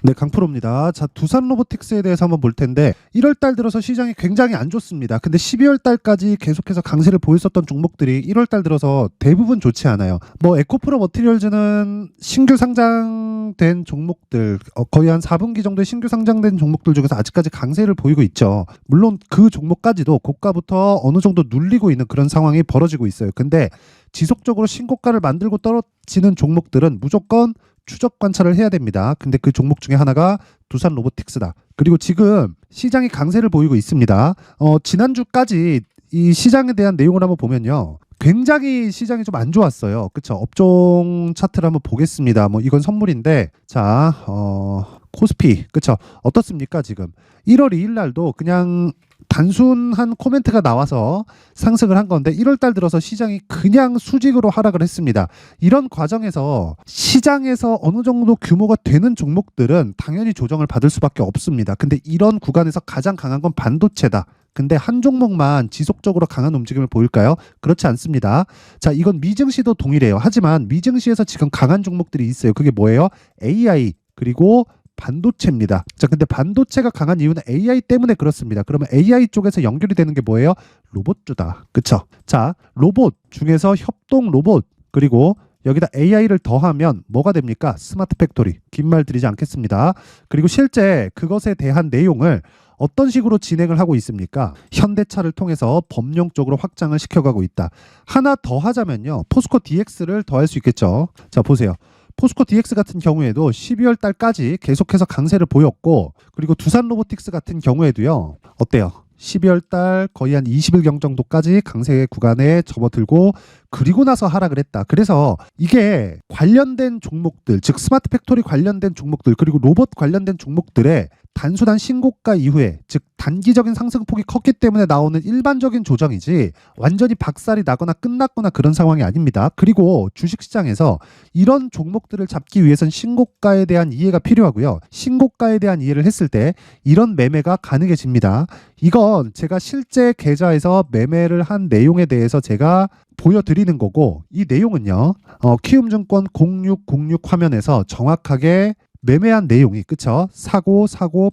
네, 강프로입니다. 자, 두산 로보틱스에 대해서 한번 볼 텐데 1월 달 들어서 시장이 굉장히 안 좋습니다. 근데 12월 달까지 계속해서 강세를 보였었던 종목들이 1월 달 들어서 대부분 좋지 않아요. 뭐 에코프로 머티리얼즈는 신규 상장된 종목들, 거의 한 4분기 정도의 신규 상장된 종목들 중에서 아직까지 강세를 보이고 있죠. 물론 그 종목까지도 고가부터 어느 정도 눌리고 있는 그런 상황이 벌어지고 있어요. 근데 지속적으로 신고가를 만들고 떨어지는 종목들은 무조건 추적 관찰을 해야 됩니다. 근데 그 종목 중에 하나가 두산 로보틱스다. 그리고 지금 시장이 강세를 보이고 있습니다. 지난주까지 이 시장에 대한 내용을 한번 보면요. 굉장히 시장이 좀 안 좋았어요. 그쵸? 업종 차트를 한번 보겠습니다. 뭐 이건 선물인데, 자, 코스피, 그쵸? 어떻습니까? 지금 1월 2일 날도 그냥 단순한 코멘트가 나와서 상승을 한 건데 1월 달 들어서 시장이 그냥 수직으로 하락을 했습니다. 이런 과정에서 시장에서 어느 정도 규모가 되는 종목들은 당연히 조정을 받을 수밖에 없습니다. 근데 이런 구간에서 가장 강한 건 반도체다. 근데 한 종목만 지속적으로 강한 움직임을 보일까요? 그렇지 않습니다. 자, 이건 미증시도 동일해요. 하지만 미증시에서 지금 강한 종목들이 있어요. 그게 뭐예요? AI 그리고 반도체입니다. 자, 근데 반도체가 강한 이유는 AI 때문에 그렇습니다. 그러면 AI 쪽에서 연결이 되는 게 뭐예요? 로봇주다. 그쵸? 자, 로봇 중에서 협동 로봇 그리고 여기다 AI를 더하면 뭐가 됩니까? 스마트 팩토리. 긴 말 드리지 않겠습니다. 그리고 실제 그것에 대한 내용을 어떤 식으로 진행을 하고 있습니까? 현대차를 통해서 법령적으로 확장을 시켜가고 있다. 하나 더 하자면요. 포스코 DX를 더할 수 있겠죠. 자, 보세요. 포스코 DX 같은 경우에도 12월 달까지 계속해서 강세를 보였고, 그리고 두산 로보틱스 같은 경우에도요. 어때요? 12월 달 거의 한 20일경 정도까지 강세 구간에 접어들고 그리고 나서 하락을 했다. 그래서 이게 관련된 종목들, 즉 스마트 팩토리 관련된 종목들 그리고 로봇 관련된 종목들의 단순한 신고가 이후에, 즉 단기적인 상승폭이 컸기 때문에 나오는 일반적인 조정이지 완전히 박살이 나거나 끝났거나 그런 상황이 아닙니다. 그리고 주식시장에서 이런 종목들을 잡기 위해선 신고가에 대한 이해가 필요하고요. 신고가에 대한 이해를 했을 때 이런 매매가 가능해집니다. 이건 제가 실제 계좌에서 매매를 한 내용에 대해서 제가 보여드리는 거고, 이 내용은요 키움증권 0606 화면에서 정확하게 매매한 내용이, 그쵸? 사고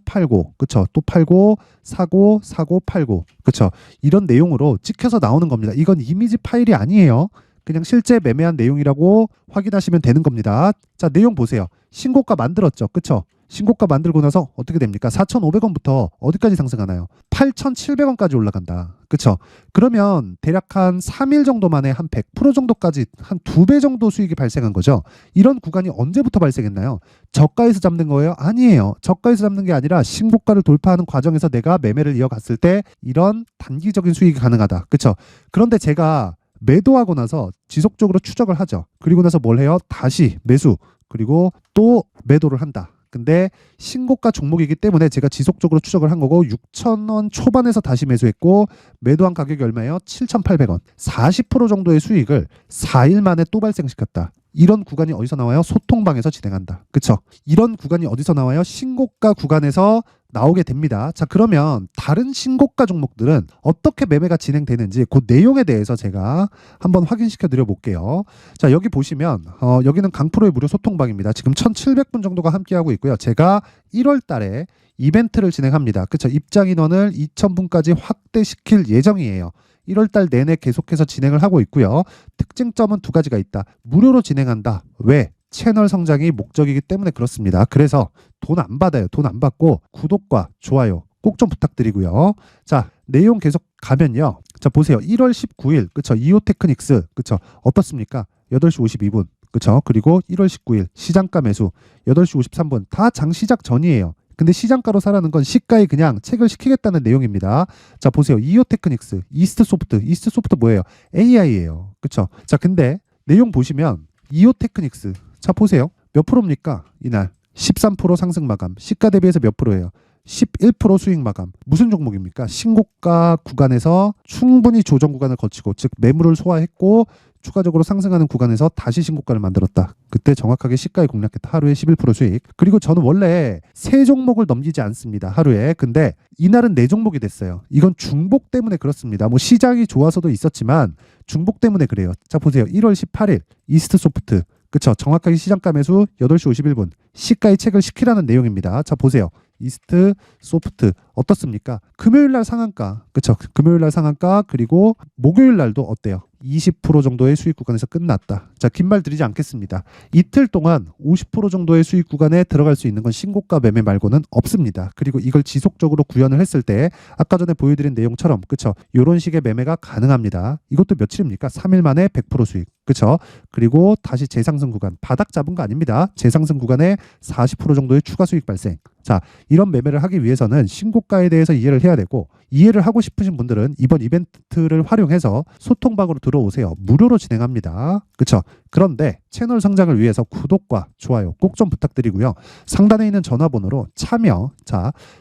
팔고, 그쵸? 또 팔고 사고 팔고, 그쵸? 이런 내용으로 찍혀서 나오는 겁니다. 이건 이미지 파일이 아니에요. 그냥 실제 매매한 내용이라고 확인하시면 되는 겁니다. 자, 내용 보세요. 신고가 만들었죠, 그쵸? 신고가 만들고 나서 어떻게 됩니까? 4,500원부터 어디까지 상승하나요? 8,700원까지 올라간다. 그쵸? 그러면 대략 한 3일 정도 만에 한 100% 정도까지 한 2배 정도 수익이 발생한 거죠. 이런 구간이 언제부터 발생했나요? 저가에서 잡는 거예요? 아니에요. 저가에서 잡는 게 아니라 신고가를 돌파하는 과정에서 내가 매매를 이어갔을 때 이런 단기적인 수익이 가능하다. 그쵸? 그런데 제가 매도하고 나서 지속적으로 추적을 하죠. 그리고 나서 뭘 해요? 다시 매수, 그리고 또 매도를 한다. 근데 신고가 종목이기 때문에 제가 지속적으로 추적을 한 거고 6,000원 초반에서 다시 매수했고 매도한 가격이 얼마예요? 7,800원. 40% 정도의 수익을 4일 만에 또 발생시켰다. 이런 구간이 어디서 나와요? 소통방에서 진행한다. 그쵸? 이런 구간이 어디서 나와요? 신고가 구간에서 나오게 됩니다. 자, 그러면 다른 신고가 종목들은 어떻게 매매가 진행되는지 그 내용에 대해서 제가 한번 확인시켜 드려 볼게요. 자, 여기 보시면 여기는 강프로의 무료 소통방입니다. 지금 1,700분 정도가 함께하고 있고요. 제가 1월 달에 이벤트를 진행합니다. 그쵸? 입장 인원을 2,000분까지 확대시킬 예정이에요. 1월 달 내내 계속해서 진행을 하고 있고요. 특징점은 두 가지가 있다. 무료로 진행한다. 왜? 채널 성장이 목적이기 때문에 그렇습니다. 그래서 돈 안 받아요. 돈 안 받고 구독과 좋아요 꼭 좀 부탁드리고요. 자, 내용 계속 가면요. 자, 보세요. 1월 19일, 그쵸? 이오테크닉스, 그쵸? 어떻습니까? 8시 52분, 그쵸? 그리고 1월 19일 시장가 매수 8시 53분 다 장 시작 전이에요. 근데 시장가로 사라는 건 시가에 그냥 체결 시키겠다는 내용입니다. 자, 보세요. 이오테크닉스, 이스트소프트 뭐예요? AI예요. 그쵸? 자, 근데 내용 보시면 이오테크닉스, 자, 보세요. 몇 프로입니까? 이날 13% 상승 마감. 시가 대비해서 몇 프로예요? 11% 수익 마감. 무슨 종목입니까? 신고가 구간에서 충분히 조정 구간을 거치고, 즉 매물을 소화했고 추가적으로 상승하는 구간에서 다시 신고가를 만들었다. 그때 정확하게 시가에 공략했다. 하루에 11% 수익. 그리고 저는 원래 3종목을 넘기지 않습니다. 하루에. 근데 이날은 4종목이 됐어요. 이건 중복 때문에 그렇습니다. 뭐 시장이 좋아서도 있었지만 중복 때문에 그래요. 자, 보세요. 1월 18일 이스트소프트, 그쵸? 정확하게 시장가 매수 8시 51분 시가에 체크를 시키라는 내용입니다. 자, 보세요. 이스트, 소프트 어떻습니까? 금요일 날 상한가, 그쵸? 금요일 날 상한가, 그리고 목요일 날도 어때요? 20% 정도의 수익 구간에서 끝났다. 자, 긴 말 드리지 않겠습니다. 이틀 동안 50% 정도의 수익 구간에 들어갈 수 있는 건 신고가 매매 말고는 없습니다. 그리고 이걸 지속적으로 구현을 했을 때 아까 전에 보여드린 내용처럼, 그쵸? 이런 식의 매매가 가능합니다. 이것도 며칠입니까? 3일 만에 100% 수익, 그쵸? 그리고 다시 재상승 구간, 바닥 잡은 거 아닙니다. 재상승 구간에 40% 정도의 추가 수익 발생. 자, 이런 매매를 하기 위해서는 신고가에 대해서 이해를 해야 되고, 이해를 하고 싶으신 분들은 이번 이벤트를 활용해서 소통방으로 들어오세요. 무료로 진행합니다. 그쵸? 그런데 채널 성장을 위해서 구독과 좋아요 꼭 좀 부탁드리고요. 상단에 있는 전화번호로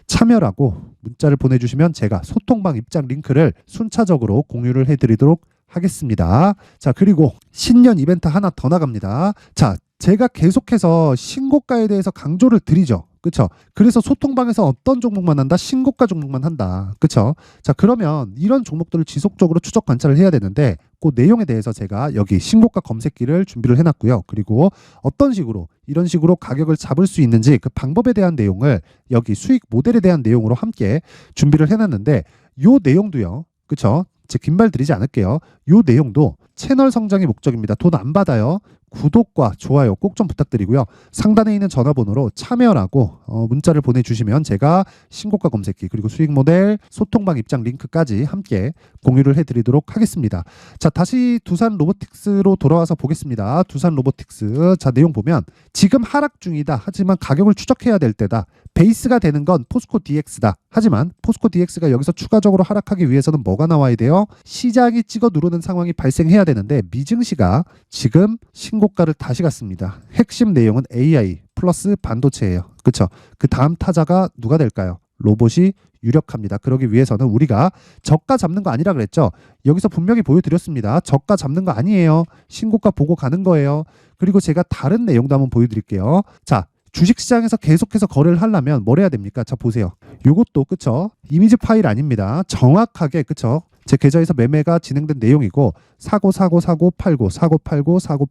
참여라고 문자를 보내주시면 제가 소통방 입장 링크를 순차적으로 공유를 해드리도록 하겠습니다. 자, 그리고 신년 이벤트 하나 더 나갑니다. 자, 제가 계속해서 신고가에 대해서 강조를 드리죠. 그쵸? 그래서 소통방에서 어떤 종목만 한다? 신고가 종목만 한다. 그쵸? 자, 그러면 이런 종목들을 지속적으로 추적 관찰을 해야 되는데, 그 내용에 대해서 제가 여기 신고가 검색기를 준비를 해놨고요. 그리고 어떤 식으로 이런 식으로 가격을 잡을 수 있는지 그 방법에 대한 내용을 여기 수익 모델에 대한 내용으로 함께 준비를 해놨는데, 요 내용도요. 그쵸? 제 긴 말 드리지 않을게요. 요 내용도 채널 성장이 목적입니다. 돈 안 받아요. 구독과 좋아요 꼭 좀 부탁드리고요. 상단에 있는 전화번호로 참여라고 문자를 보내주시면 제가 신고가 검색기 그리고 수익 모델 소통방 입장 링크까지 함께 공유를 해드리도록 하겠습니다. 자, 다시 두산 로보틱스로 돌아와서 보겠습니다. 두산 로보틱스, 자, 내용 보면 지금 하락 중이다. 하지만 가격을 추적해야 될 때다. 베이스가 되는 건 포스코 DX다. 하지만 포스코 DX가 여기서 추가적으로 하락하기 위해서는 뭐가 나와야 돼요? 시장이 찍어 누르는 상황이 발생해야 되는데 미증시가 지금 신고가를 다시 갔습니다. 핵심 내용은 AI 플러스 반도체예요. 그쵸? 그 다음 타자가 누가 될까요? 로봇이 유력합니다. 그러기 위해서는 우리가 저가 잡는 거 아니라 그랬죠? 여기서 분명히 보여드렸습니다. 저가 잡는 거 아니에요. 신고가 보고 가는 거예요. 그리고 제가 다른 내용도 한번 보여드릴게요. 자, 주식시장에서 계속해서 거래를 하려면 뭘 해야 됩니까? 자, 보세요. 요것도 그쵸? 이미지 파일 아닙니다. 정확하게 그쵸? 제 계좌에서 매매가 진행된 내용이고 사고 팔고 사고 팔고 사고 팔고 사고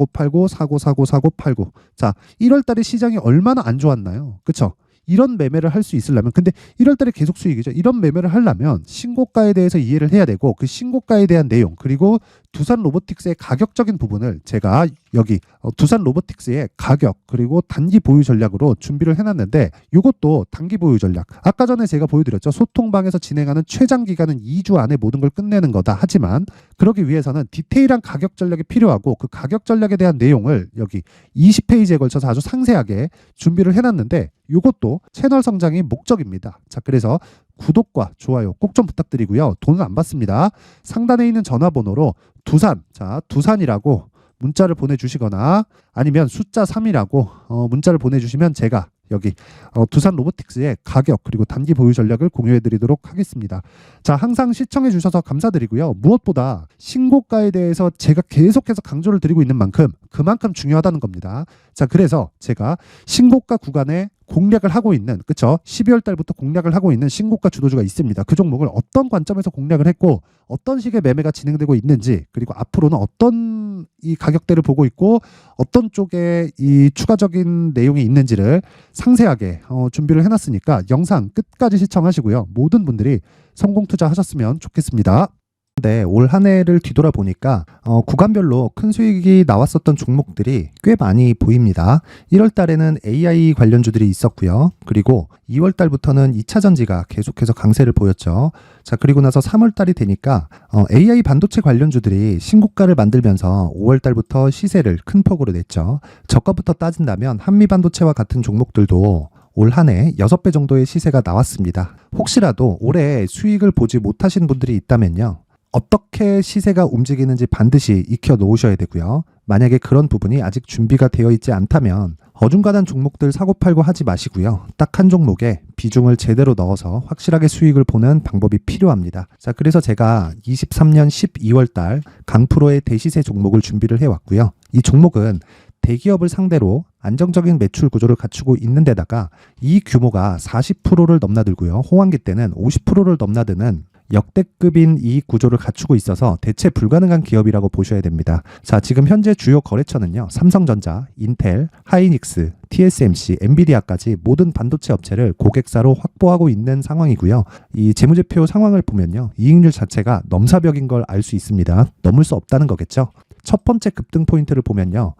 팔고 사고 사고 사고 팔고. 자, 1월 달에 시장이 얼마나 안 좋았나요? 그쵸? 이런 매매를 할 수 있으려면, 근데 1월 달에 계속 수익이죠. 이런 매매를 하려면 신고가에 대해서 이해를 해야 되고 그 신고가에 대한 내용 그리고 두산 로보틱스의 가격적인 부분을 제가 여기 두산 로보틱스의 가격 그리고 단기 보유 전략으로 준비를 해놨는데, 이것도 단기 보유 전략 아까 전에 제가 보여드렸죠. 소통방에서 진행하는 최장 기간은 2주 안에 모든 걸 끝내는 거다. 하지만 그러기 위해서는 디테일한 가격 전략이 필요하고 그 가격 전략에 대한 내용을 여기 20페이지에 걸쳐서 아주 상세하게 준비를 해놨는데, 이것도 채널 성장이 목적입니다. 자, 그래서 구독과 좋아요 꼭 좀 부탁드리고요. 돈은 안 받습니다. 상단에 있는 전화번호로 두산, 자, 두산이라고 문자를 보내주시거나 아니면 숫자 3이라고 문자를 보내주시면 제가 여기 두산 로보틱스의 가격 그리고 단기 보유 전략을 공유해 드리도록 하겠습니다. 자, 항상 시청해 주셔서 감사드리고요. 무엇보다 신고가에 대해서 제가 계속해서 강조를 드리고 있는 만큼 그만큼 중요하다는 겁니다. 자, 그래서 제가 신고가 구간에 공략을 하고 있는, 그쵸? 12월 달부터 공략을 하고 있는 신고가 주도주가 있습니다. 그 종목을 어떤 관점에서 공략을 했고 어떤 식의 매매가 진행되고 있는지, 그리고 앞으로는 어떤 이 가격대를 보고 있고 어떤 쪽에 이 추가적인 내용이 있는지를 상세하게 준비를 해놨으니까 영상 끝까지 시청하시고요. 모든 분들이 성공 투자하셨으면 좋겠습니다. 네, 올 한 해를 뒤돌아보니까 구간별로 큰 수익이 나왔었던 종목들이 꽤 많이 보입니다. 1월 달에는 AI 관련주들이 있었고요. 그리고 2월 달부터는 2차 전지가 계속해서 강세를 보였죠. 자, 그리고 나서 3월 달이 되니까 AI 반도체 관련주들이 신고가를 만들면서 5월 달부터 시세를 큰 폭으로 냈죠. 저가부터 따진다면 한미 반도체와 같은 종목들도 올 한 해 6배 정도의 시세가 나왔습니다. 혹시라도 올해 수익을 보지 못하신 분들이 있다면요, 어떻게 시세가 움직이는지 반드시 익혀 놓으셔야 되고요. 만약에 그런 부분이 아직 준비가 되어 있지 않다면 어중간한 종목들 사고 팔고 하지 마시고요. 딱 한 종목에 비중을 제대로 넣어서 확실하게 수익을 보는 방법이 필요합니다. 자, 그래서 제가 23년 12월 달 강프로의 대시세 종목을 준비를 해왔고요. 이 종목은 대기업을 상대로 안정적인 매출 구조를 갖추고 있는 데다가 이 규모가 40%를 넘나들고요. 호황기 때는 50%를 넘나드는 역대급인 이익 구조를 갖추고 있어서 대체 불가능한 기업이라고 보셔야 됩니다. 자, 지금 현재 주요 거래처는요. 삼성전자, 인텔, 하이닉스, TSMC, 엔비디아까지 모든 반도체 업체를 고객사로 확보하고 있는 상황이고요. 이 재무제표 상황을 보면요. 이익률 자체가 넘사벽인 걸 알 수 있습니다. 넘을 수 없다는 거겠죠. 첫 번째 급등 포인트를 보면요.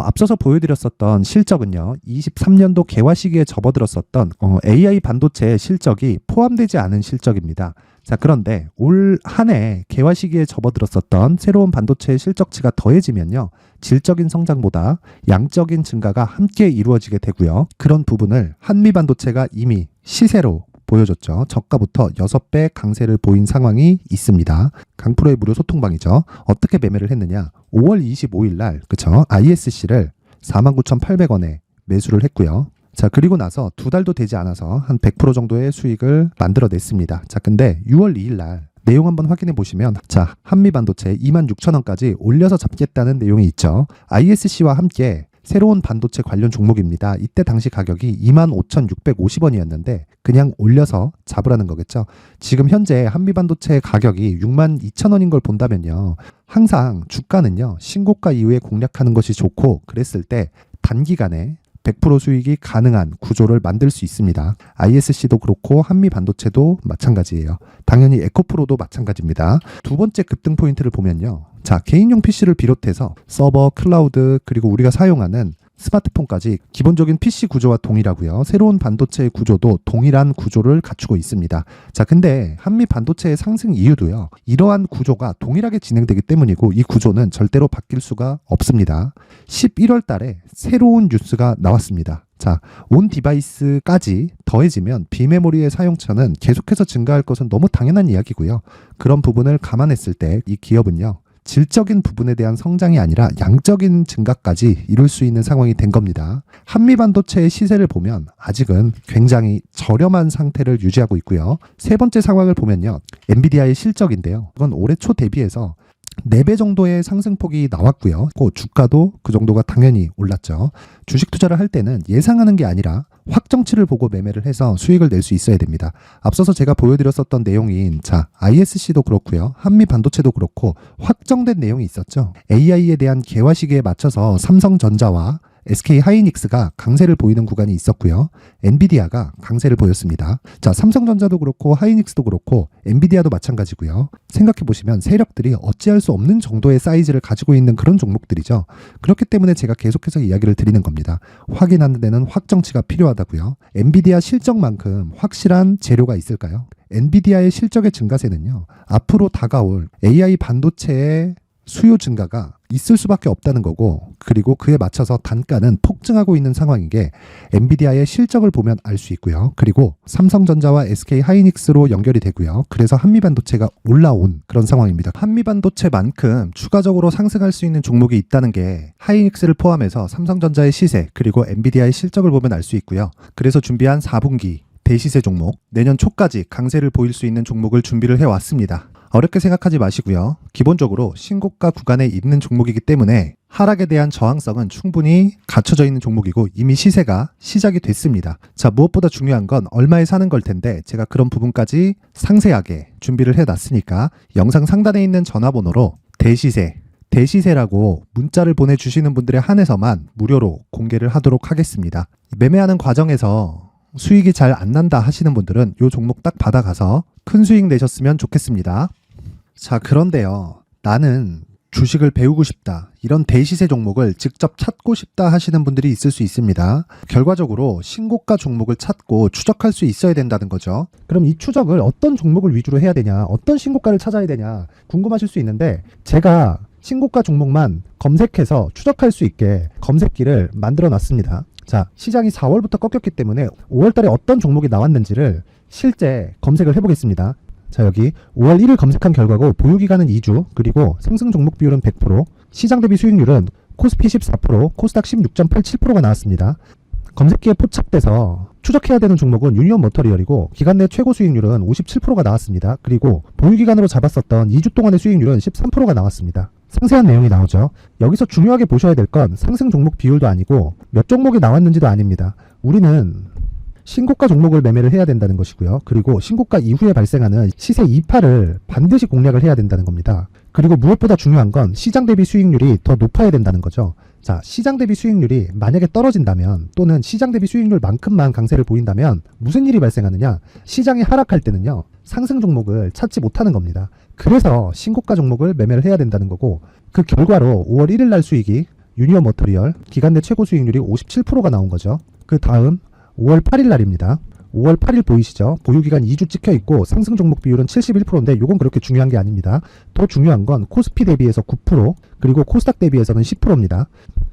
앞서서 보여드렸었던 실적은요. 23년도 개화 시기에 접어들었었던 AI 반도체 실적이 포함되지 않은 실적입니다. 자, 그런데 올 한 해 개화 시기에 접어들었었던 새로운 반도체 실적치가 더해지면요. 질적인 성장보다 양적인 증가가 함께 이루어지게 되고요. 그런 부분을 한미반도체가 이미 시세로 보여줬죠. 저가부터 6배 강세를 보인 상황이 있습니다. 강프로의 무료 소통방이죠. 어떻게 매매를 했느냐. 5월 25일 날 그쵸? ISC를 49,800원에 매수를 했고요. 자, 그리고 나서 2달도 되지 않아서 한 100% 정도의 수익을 만들어냈습니다. 자, 근데 6월 2일 날 내용 한번 확인해 보시면 자, 한미반도체 26,000원까지 올려서 잡겠다는 내용이 있죠. ISC와 함께 새로운 반도체 관련 종목입니다. 이때 당시 가격이 25,650원이었는데 그냥 올려서 잡으라는 거겠죠. 지금 현재 한미반도체 가격이 62,000원인 걸 본다면요. 항상 주가는요. 신고가 이후에 공략하는 것이 좋고 그랬을 때 단기간에 100% 수익이 가능한 구조를 만들 수 있습니다. ISC도 그렇고 한미반도체도 마찬가지예요. 당연히 에코프로도 마찬가지입니다. 두 번째 급등 포인트를 보면요. 자, 개인용 PC를 비롯해서 서버, 클라우드, 그리고 우리가 사용하는 스마트폰까지 기본적인 PC 구조와 동일하고요. 새로운 반도체의 구조도 동일한 구조를 갖추고 있습니다. 자, 근데 한미 반도체의 상승 이유도요. 이러한 구조가 동일하게 진행되기 때문이고 이 구조는 절대로 바뀔 수가 없습니다. 11월 달에 새로운 뉴스가 나왔습니다. 자, 온 디바이스까지 더해지면 비메모리의 사용처는 계속해서 증가할 것은 너무 당연한 이야기고요. 그런 부분을 감안했을 때 이 기업은요. 질적인 부분에 대한 성장이 아니라 양적인 증가까지 이룰 수 있는 상황이 된 겁니다. 한미반도체의 시세를 보면 아직은 굉장히 저렴한 상태를 유지하고 있고요. 세 번째 상황을 보면요. 엔비디아의 실적인데요. 이건 올해 초 대비해서 4배 정도의 상승폭이 나왔고요. 주가도 그 정도가 당연히 올랐죠. 주식 투자를 할 때는 예상하는 게 아니라 확정치를 보고 매매를 해서 수익을 낼 수 있어야 됩니다. 앞서서 제가 보여드렸었던 내용인 자, ISC도 그렇고요. 한미반도체도 그렇고 확정된 내용이 있었죠. AI에 대한 개화 시기에 맞춰서 삼성전자와 SK 하이닉스가 강세를 보이는 구간이 있었고요. 엔비디아가 강세를 보였습니다. 자, 삼성전자도 그렇고 하이닉스도 그렇고 엔비디아도 마찬가지고요. 생각해 보시면 세력들이 어찌할 수 없는 정도의 사이즈를 가지고 있는 그런 종목들이죠. 그렇기 때문에 제가 계속해서 이야기를 드리는 겁니다. 확인하는 데는 확정치가 필요하다고요. 엔비디아 실적만큼 확실한 재료가 있을까요? 엔비디아의 실적의 증가세는요. 앞으로 다가올 AI 반도체의 수요 증가가 있을 수밖에 없다는 거고 그리고 그에 맞춰서 단가는 폭증하고 있는 상황인 게 엔비디아의 실적을 보면 알 수 있고요. 그리고 삼성전자와 SK 하이닉스로 연결이 되고요. 그래서 한미반도체가 올라온 그런 상황입니다. 한미반도체만큼 추가적으로 상승할 수 있는 종목이 있다는 게 하이닉스를 포함해서 삼성전자의 시세 그리고 엔비디아의 실적을 보면 알 수 있고요. 그래서 준비한 4분기 대시세 종목, 내년 초까지 강세를 보일 수 있는 종목을 준비를 해왔습니다. 어렵게 생각하지 마시고요. 기본적으로 신고가 구간에 있는 종목이기 때문에 하락에 대한 저항성은 충분히 갖춰져 있는 종목이고 이미 시세가 시작이 됐습니다. 자, 무엇보다 중요한 건 얼마에 사는 걸 텐데 제가 그런 부분까지 상세하게 준비를 해놨으니까 영상 상단에 있는 전화번호로 대시세라고 문자를 보내주시는 분들에 한해서만 무료로 공개를 하도록 하겠습니다. 매매하는 과정에서 수익이 잘 안 난다 하시는 분들은 이 종목 딱 받아가서 큰 수익 내셨으면 좋겠습니다. 자, 그런데요. 나는 주식을 배우고 싶다. 이런 대시세 종목을 직접 찾고 싶다 하시는 분들이 있을 수 있습니다. 결과적으로 신고가 종목을 찾고 추적할 수 있어야 된다는 거죠. 그럼 이 추적을 어떤 종목을 위주로 해야 되냐, 어떤 신고가를 찾아야 되냐 궁금하실 수 있는데 제가 신고가 종목만 검색해서 추적할 수 있게 검색기를 만들어 놨습니다. 자, 시장이 4월부터 꺾였기 때문에 5월 달에 어떤 종목이 나왔는지를 실제 검색을 해보겠습니다. 자, 여기 5월 1일 검색한 결과고 보유기간은 2주, 그리고 상승 종목 비율은 100%, 시장 대비 수익률은 코스피 14%, 코스닥 16.87%가 나왔습니다. 검색기에 포착돼서 추적해야 되는 종목은 유니온 머터리얼이고 기간 내 최고 수익률은 57%가 나왔습니다. 그리고 보유기간으로 잡았었던 2주 동안의 수익률은 13%가 나왔습니다. 상세한 내용이 나오죠. 여기서 중요하게 보셔야 될 건 상승 종목 비율도 아니고 몇 종목이 나왔는지도 아닙니다. 우리는 신고가 종목을 매매를 해야 된다는 것이고요. 그리고 신고가 이후에 발생하는 시세 이파를 반드시 공략을 해야 된다는 겁니다. 그리고 무엇보다 중요한 건 시장 대비 수익률이 더 높아야 된다는 거죠. 자, 시장 대비 수익률이 만약에 떨어진다면 또는 시장 대비 수익률만큼만 강세를 보인다면 무슨 일이 발생하느냐? 시장이 하락할 때는요, 상승 종목을 찾지 못하는 겁니다. 그래서 신고가 종목을 매매를 해야 된다는 거고, 그 결과로 5월 1일 날 수익이 유니온 머터리얼 기간 내 최고 수익률이 57%가 나온 거죠. 그 다음 5월 8일 날입니다. 5월 8일 보이시죠? 보유기간 2주 찍혀 있고 상승 종목 비율은 71%인데 이건 그렇게 중요한 게 아닙니다. 더 중요한 건 코스피 대비해서 9%, 그리고 코스닥 대비해서는 10%입니다.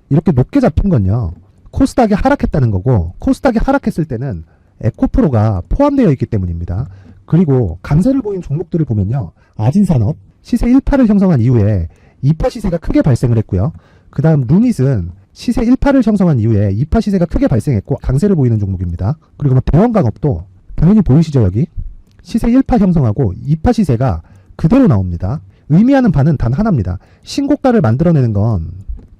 이렇게 높게 잡힌 건요, 코스닥이 하락했다는 거고, 코스닥이 하락했을 때는 에코프로가 포함되어 있기 때문입니다. 그리고 강세를 보인 종목들을 보면요, 아진산업 시세 1파를 형성한 이후에 2파 시세가 크게 발생을 했고요. 그 다음 루닛은 시세 1파를 형성한 이후에 2파 시세가 크게 발생했고 강세를 보이는 종목입니다. 그리고 뭐 대원강업도 당연히 보이시죠? 여기 시세 1파 형성하고 2파 시세가 그대로 나옵니다. 의미하는 바는 단 하나입니다. 신고가를 만들어내는 건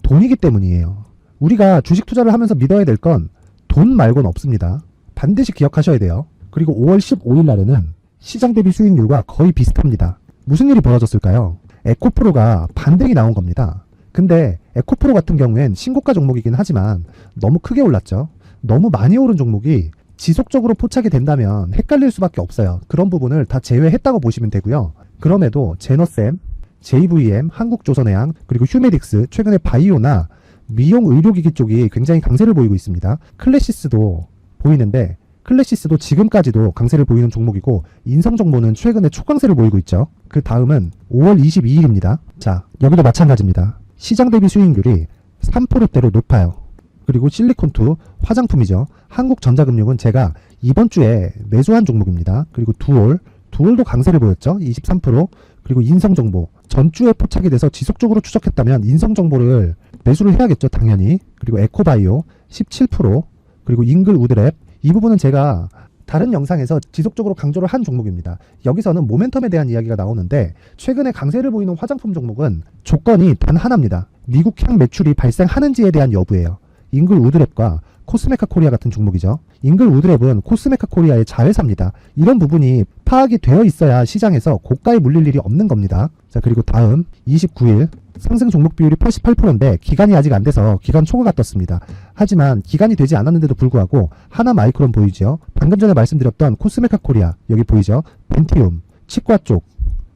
돈이기 때문이에요. 우리가 주식 투자를 하면서 믿어야 될 건 돈 말고는 없습니다. 반드시 기억하셔야 돼요. 그리고 5월 15일 날에는 시장 대비 수익률과 거의 비슷합니다. 무슨 일이 벌어졌을까요? 에코프로가 반등이 나온 겁니다. 근데 에코프로 같은 경우엔 신고가 종목이긴 하지만 너무 크게 올랐죠. 너무 많이 오른 종목이 지속적으로 포착이 된다면 헷갈릴 수밖에 없어요. 그런 부분을 다 제외했다고 보시면 되고요. 그럼에도 제너셈, JVM, 한국조선해양, 그리고 휴메딕스, 최근에 바이오나 미용 의료기기 쪽이 굉장히 강세를 보이고 있습니다. 클래시스도 보이는데 클래시스도 지금까지도 강세를 보이는 종목이고, 인성정보는 최근에 초강세를 보이고 있죠. 그 다음은 5월 22일입니다. 자, 여기도 마찬가지입니다. 시장 대비 수익률이 3%대로 높아요. 그리고 실리콘2 화장품이죠. 한국전자금융은 제가 이번 주에 매수한 종목입니다. 그리고 두올도 강세를 보였죠. 23%. 그리고 인성정보 전주에 포착이 돼서 지속적으로 추적했다면 인성정보를 매수를 해야겠죠. 당연히. 그리고 에코바이오 17%. 그리고 잉글우드랩, 이 부분은 제가 다른 영상에서 지속적으로 강조를 한 종목입니다. 여기서는 모멘텀에 대한 이야기가 나오는데, 최근에 강세를 보이는 화장품 종목은 조건이 단 하나입니다. 미국향 매출이 발생하는지에 대한 여부예요. 잉글우드랩과 코스메카 코리아 같은 종목이죠. 잉글우드랩은 코스메카 코리아의 자회사입니다. 이런 부분이 파악이 되어 있어야 시장에서 고가에 물릴 일이 없는 겁니다. 자, 그리고 다음 29일 상승 종목 비율이 88%인데 기간이 아직 안 돼서 기간 초과가 떴습니다. 하지만 기간이 되지 않았는데도 불구하고 하나마이크론 보이죠. 방금 전에 말씀드렸던 코스메카 코리아 여기 보이죠. 벤티움, 치과 쪽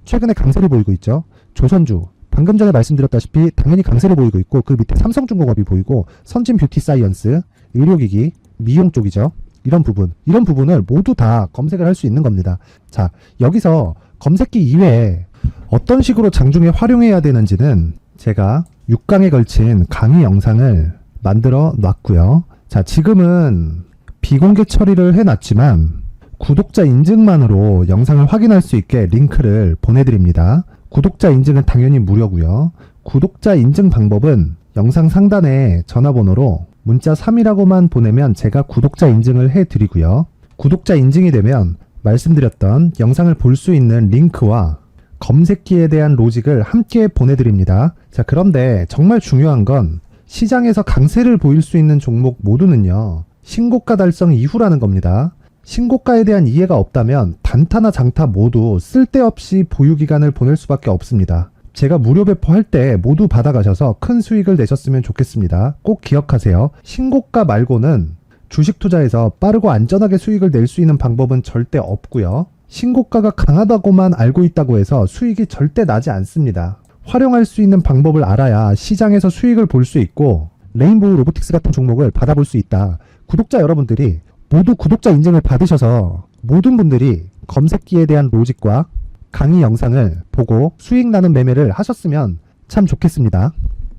최근에 강세를 보이고 있죠. 조선주 방금 전에 말씀드렸다시피 당연히 강세를 보이고 있고, 그 밑에 삼성중공업이 보이고, 선진 뷰티 사이언스, 의료기기, 미용 쪽이죠. 이런 부분을 모두 다 검색을 할 수 있는 겁니다. 자, 여기서 검색기 이외에 어떤 식으로 장중에 활용해야 되는지는 제가 6강에 걸친 강의 영상을 만들어 놨고요. 자, 지금은 비공개 처리를 해놨지만 구독자 인증만으로 영상을 확인할 수 있게 링크를 보내드립니다. 구독자 인증은 당연히 무료고요. 구독자 인증 방법은 영상 상단에 전화번호로 문자 3이라고만 보내면 제가 구독자 인증을 해드리고요. 구독자 인증이 되면 말씀드렸던 영상을 볼 수 있는 링크와 검색기에 대한 로직을 함께 보내드립니다. 자, 그런데 정말 중요한 건 시장에서 강세를 보일 수 있는 종목 모두는요, 신고가 달성 이후라는 겁니다. 신고가에 대한 이해가 없다면 단타나 장타 모두 쓸데없이 보유기간을 보낼 수밖에 없습니다. 제가 무료 배포할 때 모두 받아가셔서 큰 수익을 내셨으면 좋겠습니다. 꼭 기억하세요. 신고가 말고는 주식 투자에서 빠르고 안전하게 수익을 낼 수 있는 방법은 절대 없고요. 신고가가 강하다고만 알고 있다고 해서 수익이 절대 나지 않습니다. 활용할 수 있는 방법을 알아야 시장에서 수익을 볼 수 있고, 레인보우 로보틱스 같은 종목을 받아볼 수 있다. 구독자 여러분들이 모두 구독자 인증을 받으셔서 모든 분들이 검색기에 대한 로직과 강의 영상을 보고 수익 나는 매매를 하셨으면 참 좋겠습니다.